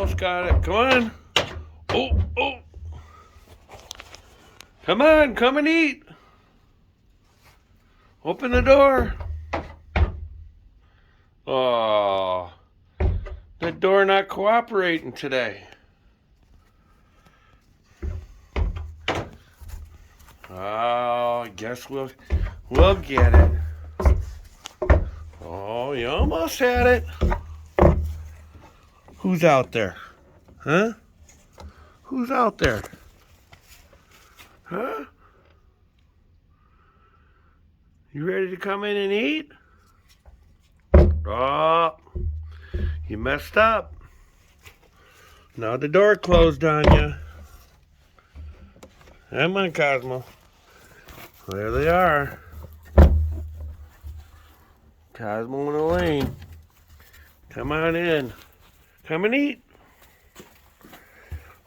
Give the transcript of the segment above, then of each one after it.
almost got it. Come on. Oh. Come on, come and eat. Open the door. Oh, the door not cooperating today. Oh, I guess we'll get it. Oh, you almost had it. Who's out there? Huh? Who's out there? Huh? You ready to come in and eat? Oh, you messed up. Now the door closed on you. Come on, Cosmo. There they are. Cosmo and Elaine. Come on in. Come and eat.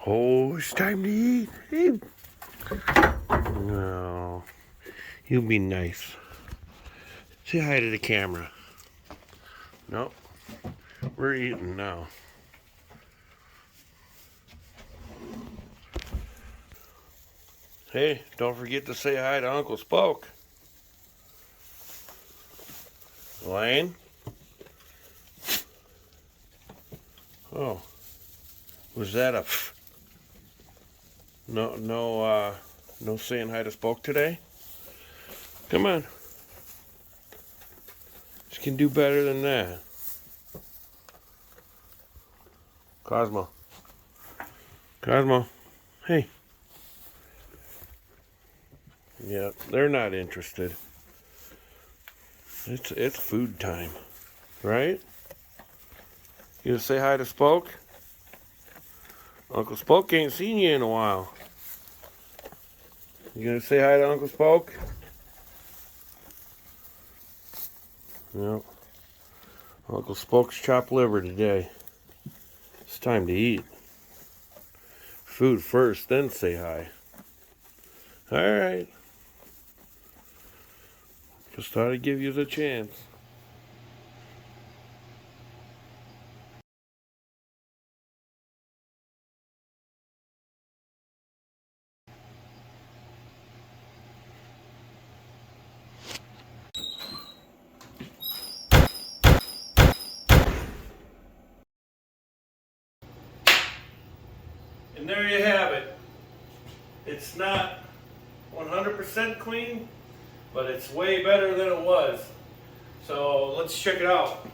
Oh, it's time to eat. Eat. No. You be nice. Say hi to the camera. Nope. We're eating now. Hey, don't forget to say hi to Uncle Spoke. Elaine? Oh. Was that a no saying hi to Spoke today? Come on. You can do better than that. Cosmo. Hey. Yeah, they're not interested. It's food time, right? You gonna say hi to Spoke? Uncle Spoke ain't seen you in a while. You gonna say hi to Uncle Spoke? No. Uncle Spoke's chopped liver today. It's time to eat. Food first, then say hi. All right. Just thought I'd give you the chance. And there you have it. It's not 100% clean, but it's way better than it was. So let's check it out.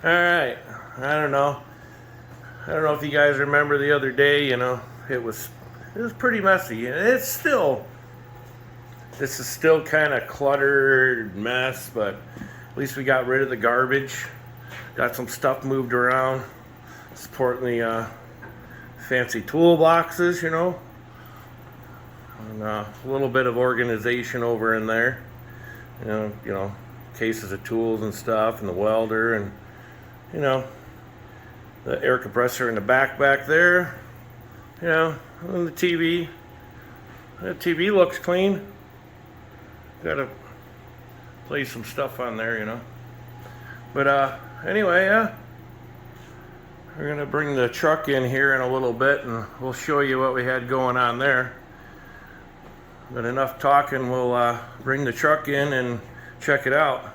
Alright, I don't know if you guys remember the other day, it was pretty messy. And this is still kind of cluttered mess, but at least we got rid of the garbage. Got some stuff moved around. Supporting the fancy toolboxes, and a little bit of organization over in there. Cases of tools and stuff, and the welder, and the air compressor in the back there. And the TV. The TV looks clean. Gotta play some stuff on there, But anyway, yeah. We're going to bring the truck in here in a little bit, and we'll show you what we had going on there. But enough talking, we'll bring the truck in and check it out.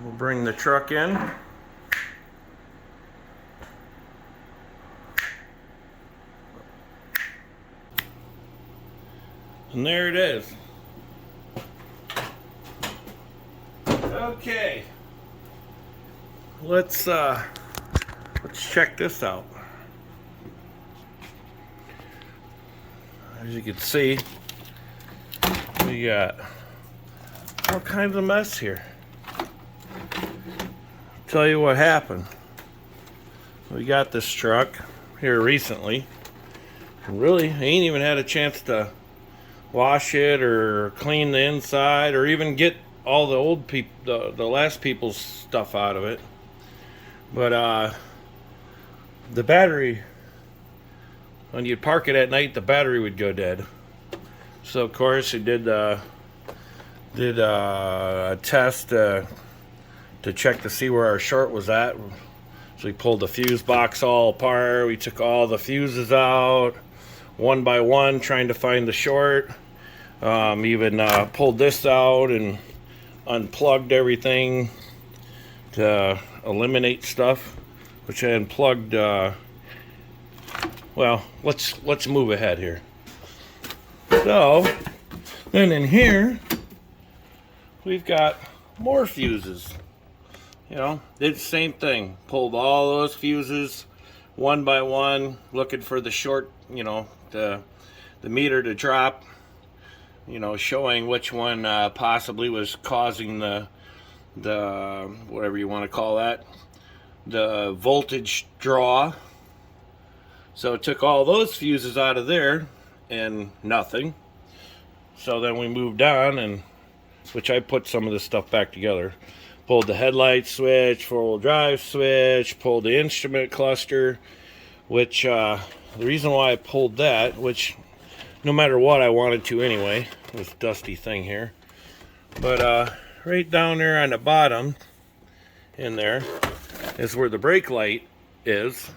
We'll bring the truck in. And there it is. Okay, let's check this out. As you can see, we got all kinds of mess here. Tell you what happened. We got this truck here recently. Really, I ain't even had a chance to wash it or clean the inside or even get all the old people, the last people's stuff out of it. But the battery, when you'd park it at night, the battery would go dead. So of course it did Did a test to check to see where our short was at. So we pulled the fuse box all apart. We took all the fuses out one by one, trying to find the short. Even pulled this out and unplugged everything to eliminate stuff, which I unplugged. Well, let's move ahead here. So then in here we've got more fuses. You know, did the same thing. Pulled all those fuses one by one, looking for the short, you know, the meter to drop, you know, showing which one possibly was causing the whatever you want to call that, the voltage draw. So it took all those fuses out of there and nothing. So then we moved on, and which I put some of this stuff back together. Pulled the headlight switch, four-wheel drive switch, pulled the instrument cluster, which the reason why I pulled that, which no matter what I wanted to anyway, this dusty thing here, but right down there on the bottom in there is where the brake light is.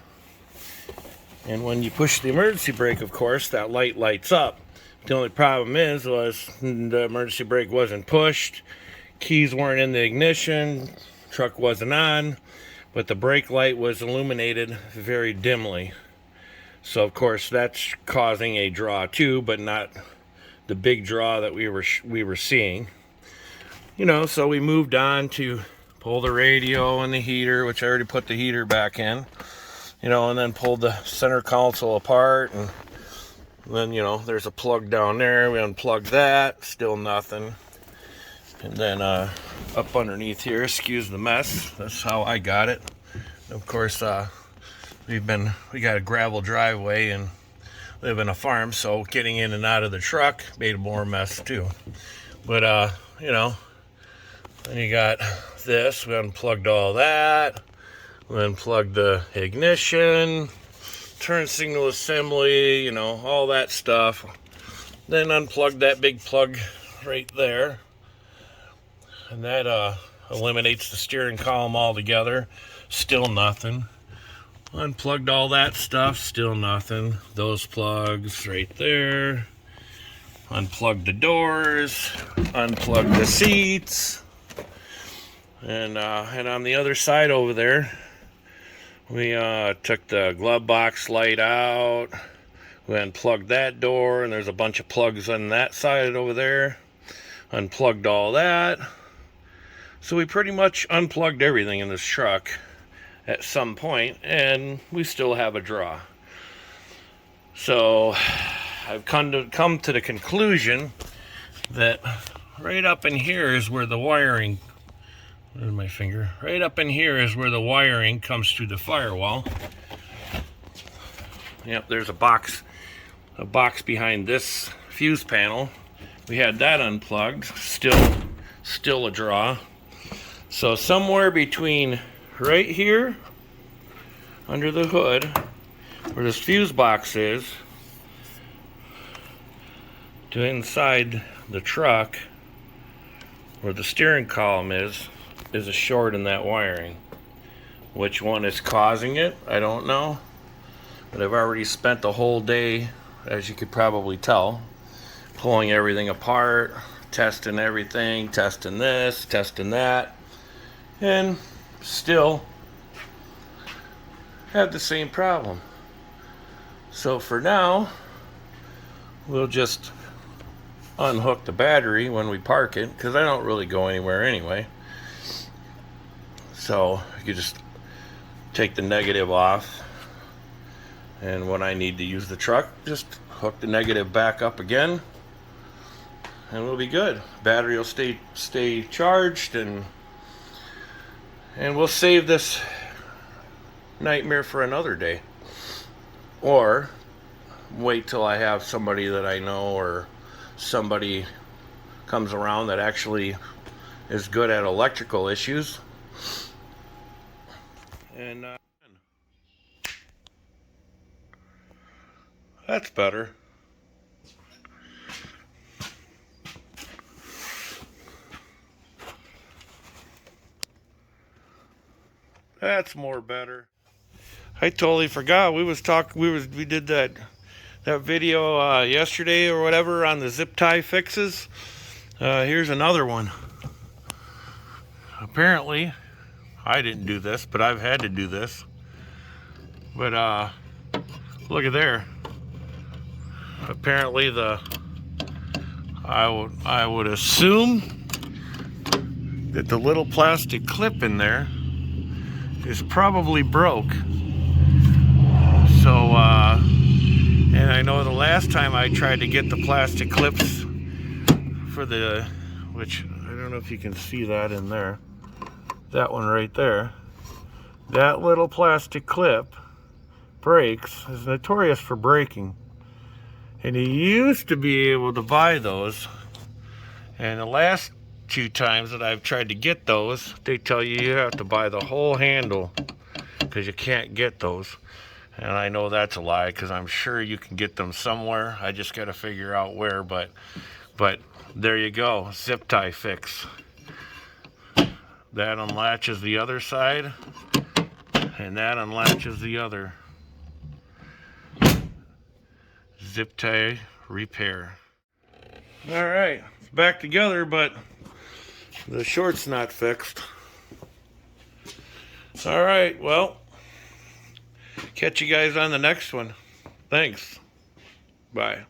And when you push the emergency brake, of course, that light lights up. The only problem was the emergency brake wasn't pushed, keys weren't in the ignition, truck wasn't on, but the brake light was illuminated very dimly. So of course that's causing a draw too, but not the big draw that we were seeing. You know, so we moved on to pull the radio and the heater, which I already put the heater back in. You know, and then pulled the center console apart, and then, you know, there's a plug down there. We unplugged that, still nothing. And then up underneath here, excuse the mess, that's how I got it. Of course, we got a gravel driveway and live in a farm, so getting in and out of the truck made more mess too. But you know, then you got this. We unplugged all that. We unplugged the ignition, turn signal assembly, you know, all that stuff. Then unplugged that big plug right there, and that eliminates the steering column altogether. Still nothing. Unplugged all that stuff, still nothing. Those plugs right there. Unplugged the doors, unplugged the seats, and on the other side over there, we took the glove box light out. We unplugged that door, and there's a bunch of plugs on that side over there. Unplugged all that. So we pretty much unplugged everything in this truck at some point, and we still have a draw. So I've come to the conclusion that right up in here is where the wiring, where's my finger? Right up in here is where the wiring comes to the firewall. Yep, there's a box behind this fuse panel. We had that unplugged, still a draw. So somewhere between right here under the hood where this fuse box is to inside the truck where the steering column is a short in that wiring. Which one is causing it, I don't know, but I've already spent the whole day, as you could probably tell, pulling everything apart, testing everything, testing this, testing that, and still have the same problem. So for now, we'll just unhook the battery when we park it, because I don't really go anywhere anyway. So you just take the negative off, and when I need to use the truck, just hook the negative back up again, and we'll be good. Battery will stay charged, and we'll save this nightmare for another day, or wait till I have somebody that I know, or somebody comes around that actually is good at electrical issues. And that's better. That's more better. I totally forgot. We did that video yesterday or whatever on the zip tie fixes. Here's another one. Apparently, I didn't do this, but I've had to do this. But look at there. Apparently I would assume that the little plastic clip in there is probably broke. So and I know the last time I tried to get the plastic clips for which I don't know if you can see that in there, that one right there, that little plastic clip breaks, is notorious for breaking. And you used to be able to buy those, and the last few times that I've tried to get those, they tell you have to buy the whole handle because you can't get those. And I know that's a lie, because I'm sure you can get them somewhere. I just got to figure out where. But there you go, zip tie fix. That unlatches the other side, and that unlatches the other. Zip tie repair. All right, it's back together, but the short's not fixed. All right, well, catch you guys on the next one. Thanks. Bye.